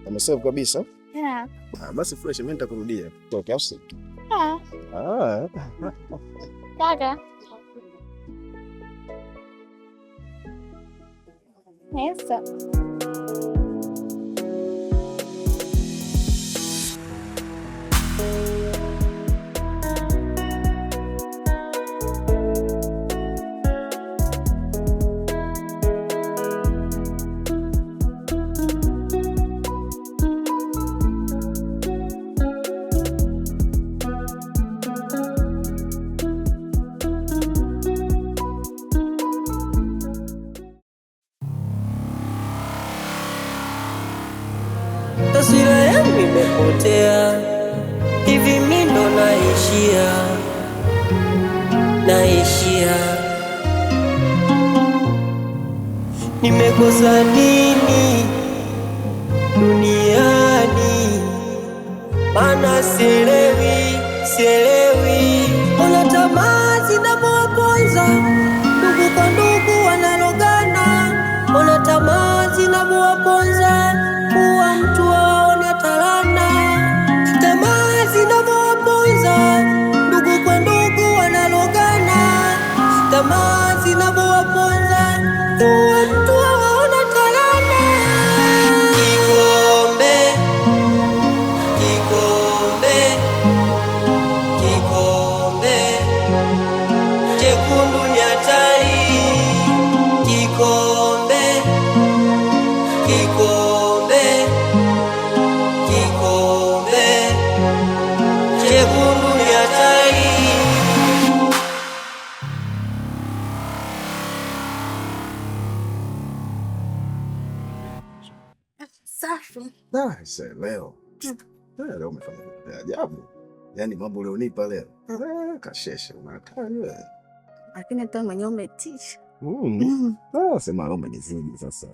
Umesave kabisa? Yeah. Basi fresh, mimi nitakurudia. Kwa kiasi. Kaka. Yes. Taswira yangu imepotea, hivi mimi ndo naishia. Nimekosa nini duniani? Maana sielewi. Ona tamaa zinapowaponza, ndugu kwa ndugu wanalogana. Ona tamaa zinapowaponza, kuwa mtu waona talana. Tamaa zinapowaponza, ndugu kwa ndugu wanalogana. Tamaa zinapowaponza, kuwa mtu waona talana. Kikombe chekundu ni hatari. Kikombe chekundu ni hatari. Safi. Leo. Leo umefanya vitu vya ajabu. Yaani mambo ulionipa leo. Kasheshe unataka wewe. Lakini hata mwenyewe umetisha. Sema leo umenizidi sasa.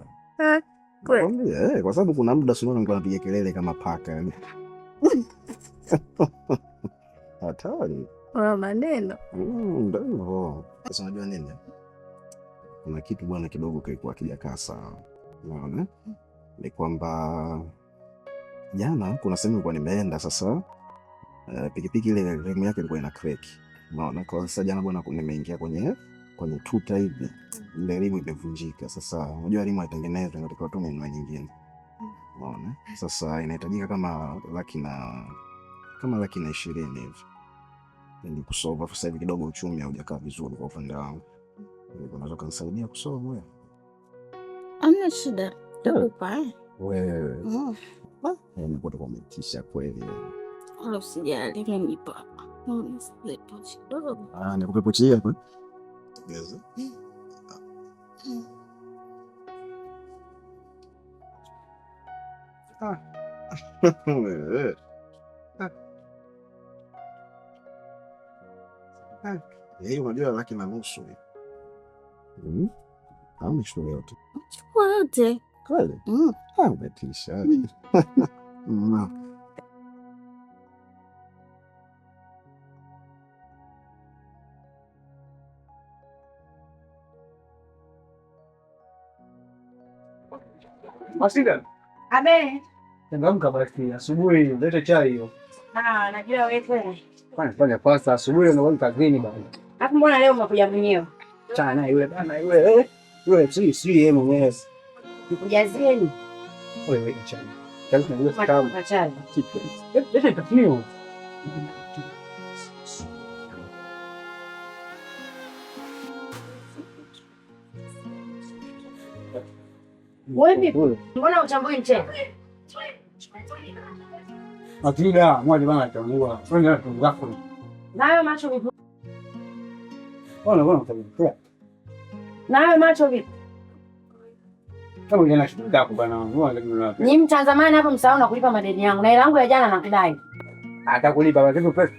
Kweli. Kwa sababu kuna muda sio nilikuwa napiga kelele kama paka yani. Hatari. Una maneno. Ndio hivyo. Sasa unajua nini? Kuna kitu bwana kidogo kilikuwa kijakaa sawa. Unaona? Ni kwamba jana kuna sehemu nilikuwa nimeenda sasa, pikipiki ile remu yake ilikuwa ina crack. Unaona, kwa sasa jana bwana nimeingia kwenye tuta hivi, ile remu imevunjika. Sasa unajua remu haitengenezwi, inatakiwa tu ninunue nyingine. Unaona? Sasa inahitajika kama laki na 20 hivi. Ndio kusolve. Sasa hivi kidogo uchumi haujakaa vizuri kwa upande wangu. Unaweza kunisaidia kusolve wewe? Hamna shida. Takupa. Wewe. Nimekuwa tumetisha kweli. Wala usijali, mimi nipo. Nikupe pochi hapa. Yes. Unajua laki na nusu. Amechukua yote. Chukua yote. Kweli? Umetisha. Masida. Abe. Changamka basi, asubuhi leta chai hiyo. Najua wewe kweli. Fanya pasta asubuhi unaona kazini bana. Hapo mbona leo umekuja mwenyewe? Chana yule bana yule. Yule si yeye mwenyewe. Nikujazieni. Wewe chana. Kazi na yule kitabu. Chai. Leta itafunio. Wewe mbona uchambui mchele? Akida mmoja bana atangua. Wewe ndio ngafo. Nayo macho vipi? Ona utakuwa. Nayo macho vipi? Kama ungeona shida yako bana, wewe ndio ni mtazamani hapo msahau na kulipa madeni yangu. Na ile yangu ya jana nakudai. Atakulipa basi tu pesa.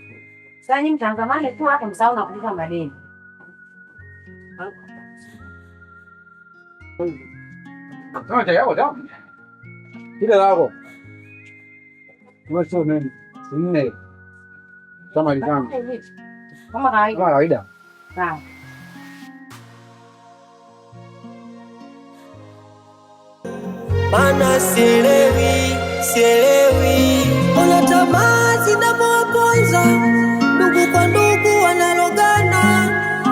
Sasa nyinyi mtazamani tu hapo msahau na kulipa madeni. Kama tayari ndio. Kile lako. Wewe nini? Nne. Kama ilivyo. Kama kawaida. Sawa. mana sielewi, ona tamaa zinavyowaponza, ndugu kwa ndugu wanalogana,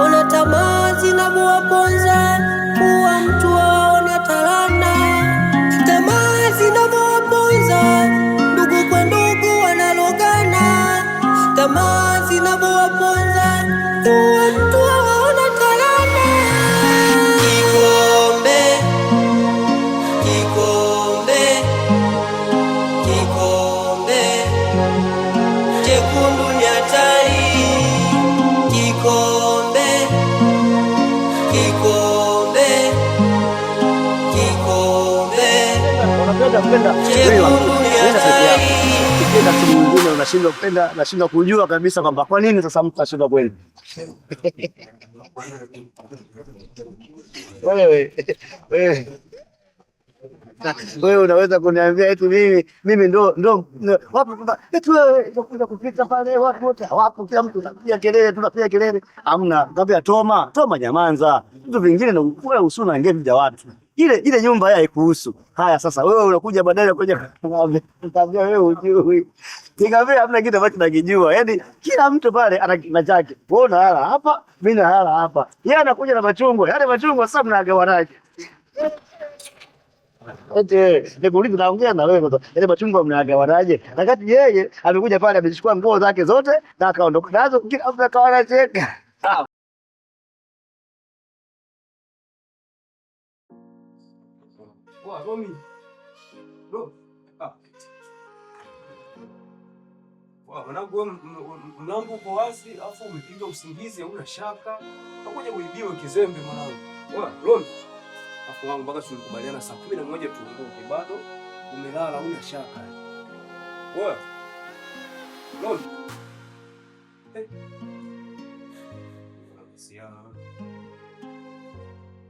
ona tamaa zinavyowaponza, kuwa mtu waona talana, tamaa zinavyowaponza, ndugu kwa ndugu wanalogana, tamaa zinavyowaponza, kuwa mtu waona talana. Kikombe, kikombe, kikombe chekundu ni hatari. Kikombe, kikombe, kikombe chekundu ni hatari. Ukienda simu nyingine unashindwa kupenda, nashindwa kujua kabisa kwamba kwa nini sasa mtu ashindwa kweli. Wewe unaweza kuniambia eti mimi ndo wapo eti wewe unakuja kupita pale watu wote hawapo, kila mtu anapiga kelele, tunapiga kelele. Hamna, ngambia Toma nyamanza. Vitu vingine na wewe usuna ngevya watu. Ile nyumba haikuhusu. Haya sasa wewe unakuja badala kuja ngambia wewe hujui. Ngambia hamna kitu ambacho nakijua. Yaani kila mtu pale ana kina chake. Wewe unalala hapa, mimi nalala hapa. Yeye anakuja na machungwa. Yale machungwa sasa mnagawanaje? Nikuuliza naongea na wewe sasa. Ile machungwa mnagawanaje? Wakati yeye amekuja pale amechukua nguo zake zote na akaondoka nazo, kila mtu akawa anacheka. Romi. Mlango uko wazi, afu umepiga usingizi, hauna shaka. Utakuja kuibiwa kizembe mwanangu. Romi. Afu wangu mpaka tulikubaliana saa 11 tuondoke, bado umelala hauna shaka. Romi.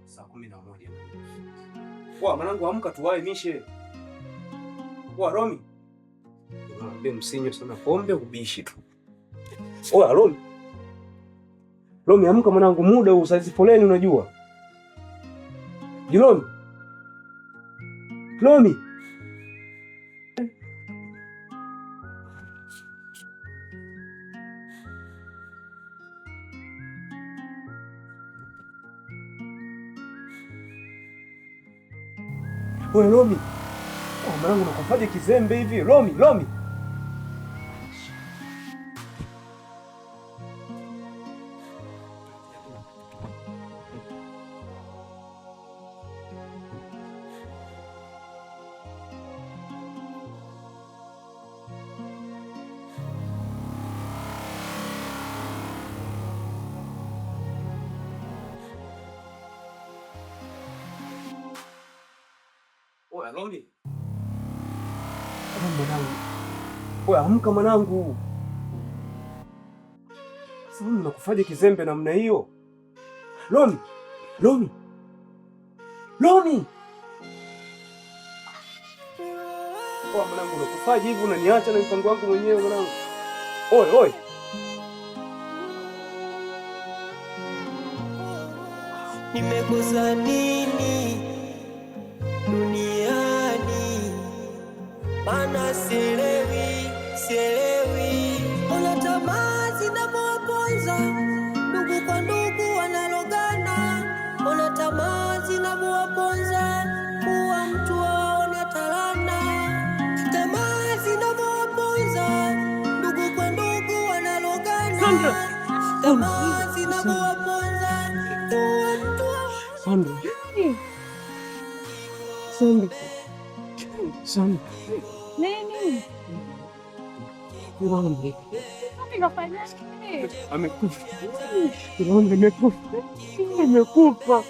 Saa 11. Mwanangu amka tuwae mishe. Romi. Mwambie msinyo sana pombe ubishi tu. Romi. Romi amka mwanangu, muda huu saizi foleni unajua. Romi. Romi. Romi. Mwanangu nakufaje kizembe hivi? Romi. Romi. Amka mwanangu. Sasa unakufaje kizembe namna hiyo? Romi. Mwanangu unakufaje hivi, unaniacha na mpango wangu mwenyewe mwanangu? Oi. Nimekosa nini duniani? Mana sielewi, ona tamaa zinavyowaponza, ndugu kwa ndugu wanalogana, ona tamaa zinavyowaponza, kuwa mtu waona talana, tamaa zinavyowaponza, ndugu kwa ndugu wanalogana, tamaa zinavyowaponza, kuwa mtu Sandra. Nini? Amekufa. Amekufa.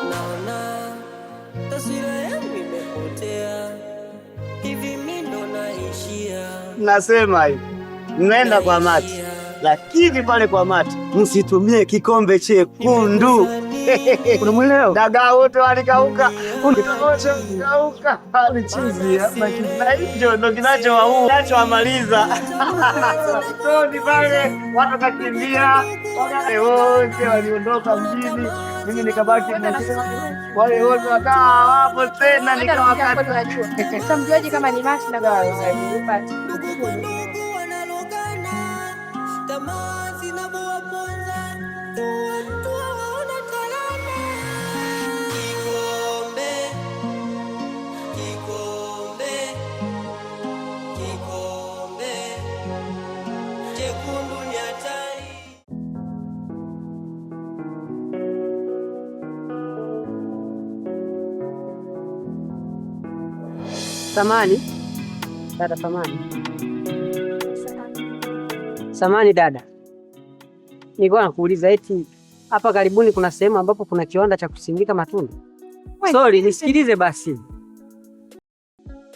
Naona taswira yangu imepotea, hivi mimi ndo naishia. Nasema hivi, mnaenda kwa Mati, lakini pale kwa Mati msitumie kikombe chekundu. Unamwelewa? Dagaa wote walikauka, ulikauka alichizi hapa hicho ndo kinachowaua, kinachowamaliza. Toni pale watu kakimbia, wote waliondoka mjini, mimi nikabaki na wale wote wakaa hapo tena, nikawakati. Utamjuaje kama ni Mati na Gawa? Samani dada, samani dada, nilikuwa nakuuliza eti hapa karibuni kuna sehemu ambapo kuna kiwanda cha kusindika matunda. Sorry, nisikilize basi.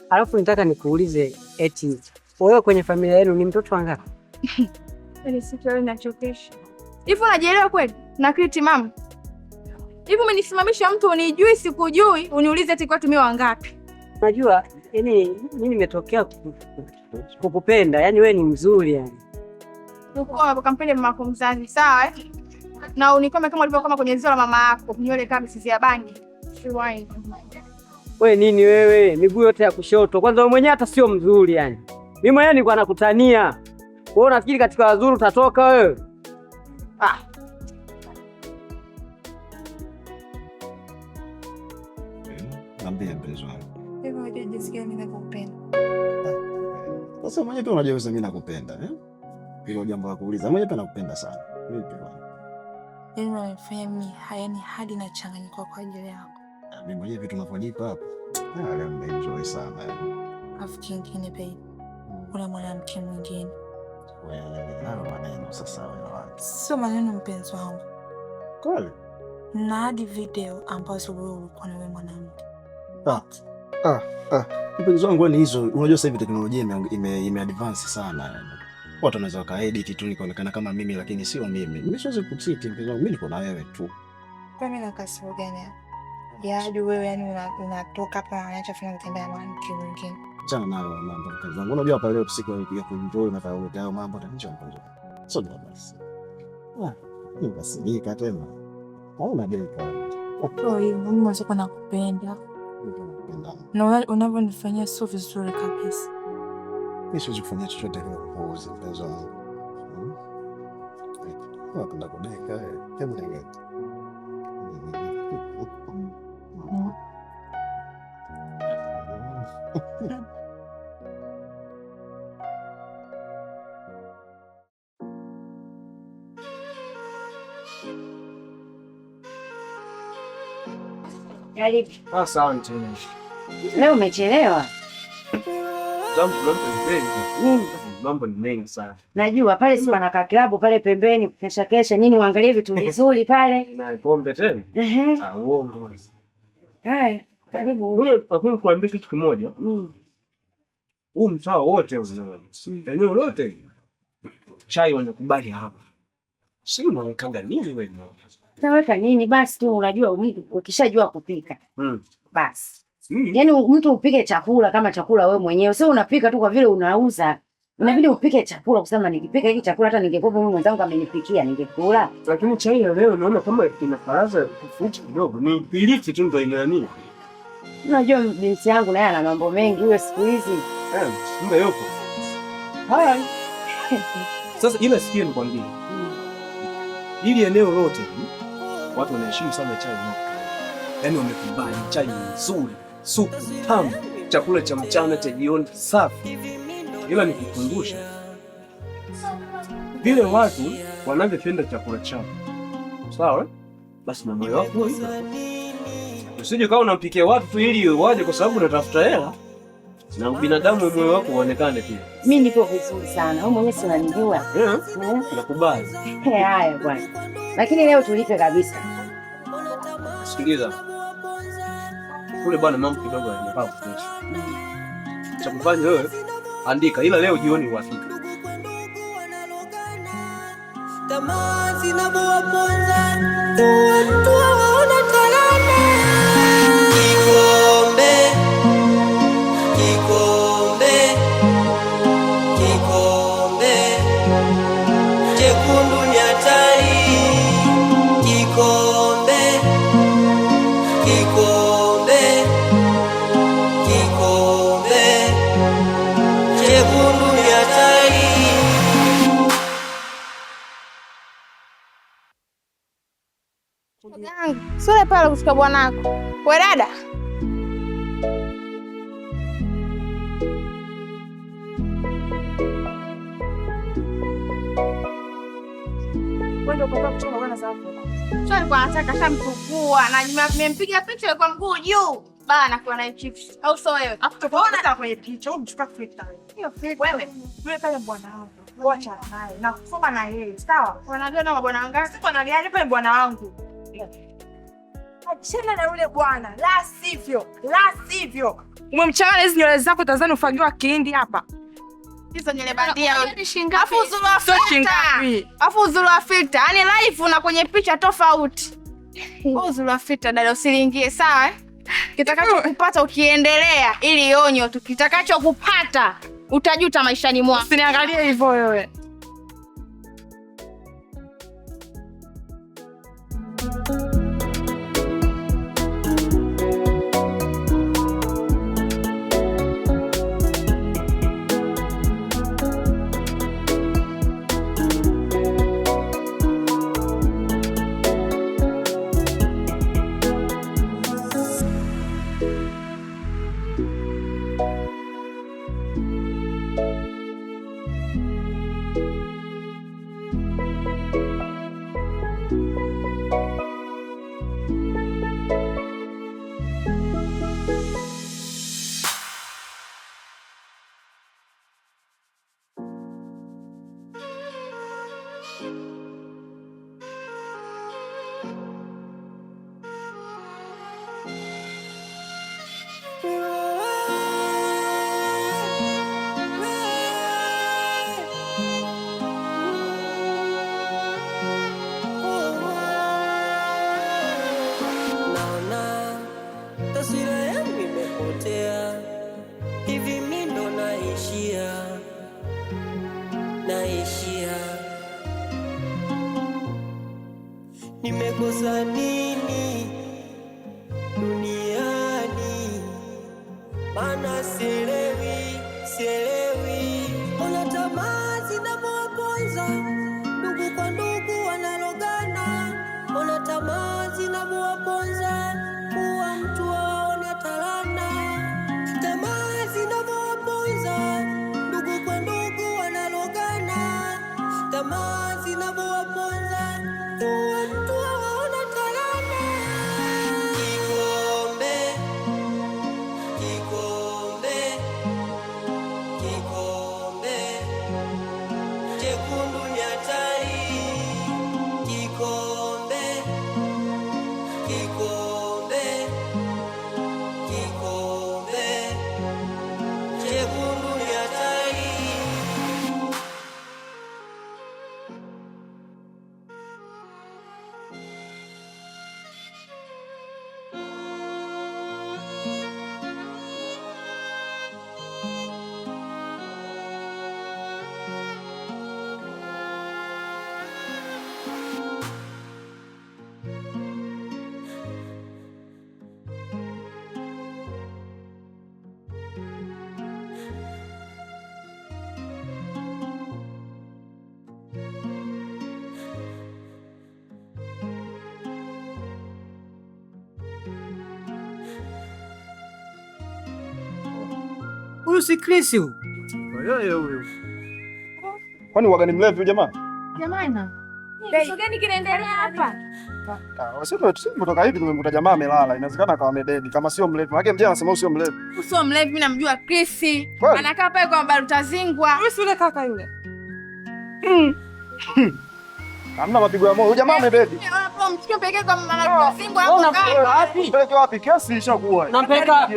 Alafu nitaka nikuulize eti wewe kwenye familia yenu ni mtoto wangapi? Yaani sitoi nachokesha. Hivi unajielewa kweli? Na kriti mama. Hivi umenisimamisha mtu unijui sikujui, uniulize eti kwa tumia wangapi? Unajua, yani mimi nimetokea kukupenda, yani wewe ni mzuri yani. Uko kampeni mama yako mzazi, sawa eh? Na unikome kama ulivyokoma kwenye ziwa la mama yako, nywele kama sisi ya bangi. Wewe nini wewe? Miguu yote ya kushoto. Kwanza wewe mwenyewe hata sio mzuri yani. Mimi mwenyewe nilikuwa nakutania. Wewe unafikiri katika wazuri utatoka wewe? Niambie mpenzi wangu. Hivi unajua jinsi gani ninakupenda? Sasa mwenyewe pia unajua mimi nakupenda, eh? Hilo jambo la kuuliza. Mwenyewe pia nakupenda sana. Vipi bwana? Yaani unanifanya mimi hayani hadi nachanganyika kwa ajili yako. Mimi mwenyewe vitu unavyonipa hapo. Leo nimeenjoy sana. Afu kingine babe. Kuna mwanamke mwingine. Wewe, hayo maneno sasa wewe wapi? Sio maneno mpenzi wangu. Kweli? Na hadi video ambazo wewe ulikuwa na wewe mwanamke. Mpenzi wangu ni hizo. Unajua sasa hivi teknolojia ime advance sana. Watu wanaweza wakaedit tu nikaonekana kama mimi lakini sio mimi. Mimi siwezi kucheat mpenzi wangu, mimi niko na wewe tu. Kwa mimi nakasoro gani hapa? Ya hadi wewe yani unatoka hapa na unaacha fanya kutembea na mwanamke mwingine. Achana nayo mambo mpenzi wangu. Unajua hapa leo siku ya kuenjoy na kuongea hayo mambo ndio mpenzi wangu. Sio basi. Ni basi nika tena. Hauna deka. Kwa hiyo mimi mwanzo nakupenda. Na unavyonifanyia sio vizuri kabisa. Mimi siwezi kufanya chochote kwa kupuuza mpenzi wangu. Napenda kudeka. Hebu nige. Karibu. Asante. Leo umechelewa. Mambo ni mengi sana. Najua pale si pana klabu pale pembeni kesha nini uangalie vitu vizuri pale. Na pombe tena? Uongo. Haya, Karibu. Hakuna kuambia kitu kimoja. Huu mtaa wote eneo lote chai wanakubali hapa. Sio unawekanga nini wewe? Naweka nini basi tu unajua mtu ukishajua kupika. Basi. Yaani mtu upike chakula kama chakula wewe mwenyewe. Sio unapika tu kwa vile unauza. Inabidi upike chakula kusema nikipika hiki chakula hata ningekuwa mimi mwenzangu amenipikia ningekula. Lakini chai ya leo naona kama ina faraza tofauti kidogo. Ni piliti tu ndio ina nini? Unajua binti yangu naye ana mambo mengi huyo siku hizi. Ndio yupo. Hai. Sasa ila sikia nikwambie. Hili eneo lote watu wanaheshimu sana chai moto. Yaani wamekubali chai nzuri, supu tamu, chakula cha mchana cha jioni safi. Ila nikikumbusha vile watu wanavyopenda chakula chao. Sawa? Basi na moyo wako hivyo. Usije kama unampikia watu tu ili waje kwa sababu unatafuta hela. Na binadamu moyo wako uonekane pia. Mimi niko vizuri sana. Wewe mwenyewe si unanijua. Nakubali. Haya bwana. Lakini leo tulipe kabisa. Sikiliza. Kule bwana mambo kidogo yanafaa kutosha. Cha kufanya wewe andika ila leo jioni uhakika. Tamaa zinapowaponza watu waona talana. Kikombe, kikombe, kikombe chekundu ni hatari. Kikombe, kikombe, kikombe chekundu ni hatari. Sule pale kutoka bwanako. We dada. Wende kwa kutoka bwana safi. Sio alikuwa anataka shamtukua na nimempiga picha kwa mguu juu. Bana kwa na chips. Au sio wewe? Akutoona hata kwenye picha umchukua filter. Hiyo filter wewe. Yule pale bwana wangu. Wacha naye. Na kusoma na yeye. Sawa? Wanajua na bwana wangu. Siko na gani pale bwana wangu. Achana na yule bwana. La sivyo. Umemchanganya hizo nywele zako Tanzania ufagiwa kihindi hapa. Hizo nywele bandia. Afu uzuru wa filter. Yaani live na kwenye picha tofauti. Uzuru wa filter dada usilingie sawa Kitakacho kupata ukiendelea ili onyo tu. Kitakacho kupata utajuta maishani mwako. Usiniangalie hivyo wewe. Nimekosa nini duniani? Maana sielewi. Ona tamaa zinapowaponza, ndugu kwa ndugu wanalogana. Ona tamaa zinapowaponza, kuwa mtu waona talana. Tamaa zinapowaponza, ndugu kwa ndugu wanalogana. Tamaa zinapowaponza, kuwa mtu waona talana. Kikombe, kikombe, Huyu si Chris huyu. Yeye huyu. Kwani waga ni mlevi huyu jamaa? Jamani. Kitu gani kinaendelea hapa? Sisi tumetoka hivi tumemkuta jamaa amelala. Inawezekana akawa amededi kama sio mlevi. Maana mjana anasema usio mlevi. Usio mlevi, mimi namjua Chris. Anakaa pale kwa Baruta Zingwa. Wewe si yule kaka yule. Hamna mapigo ya moyo. Huyu jamaa amededi. Hapo mchukue pekee kwa Baruta Zingwa hapo. Wapi? Peleke wapi? Kesi ishakuwa. Nampeleka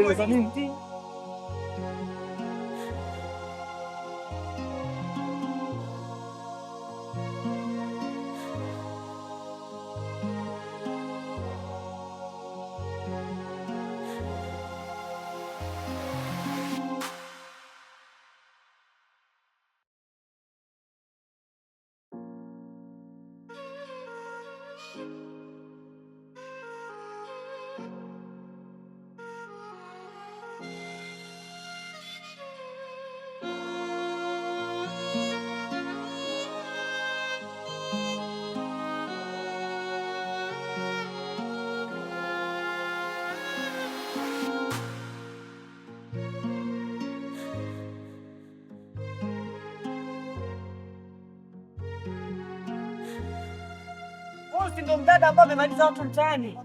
Ndio mdada ambaye amemaliza watu mtaani.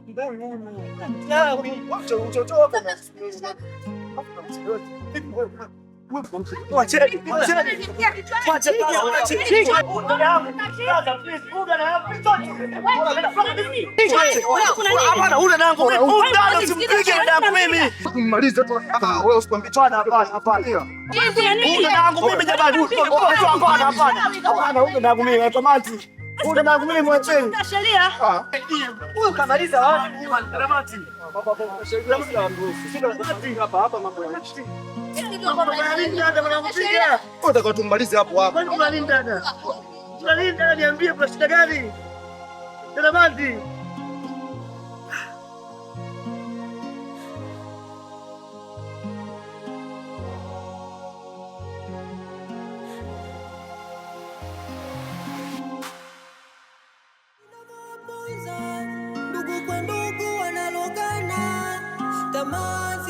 Huyu kamaliza wapi? Karamati. Hapa mambo yanaishia. Unataka tummalize hapo hapo. Kwani kuna nini dada? Kuna nini dada, niambie kuna shida gani? Karamati. Ndugu kwa ndugu wanalogana, tamaa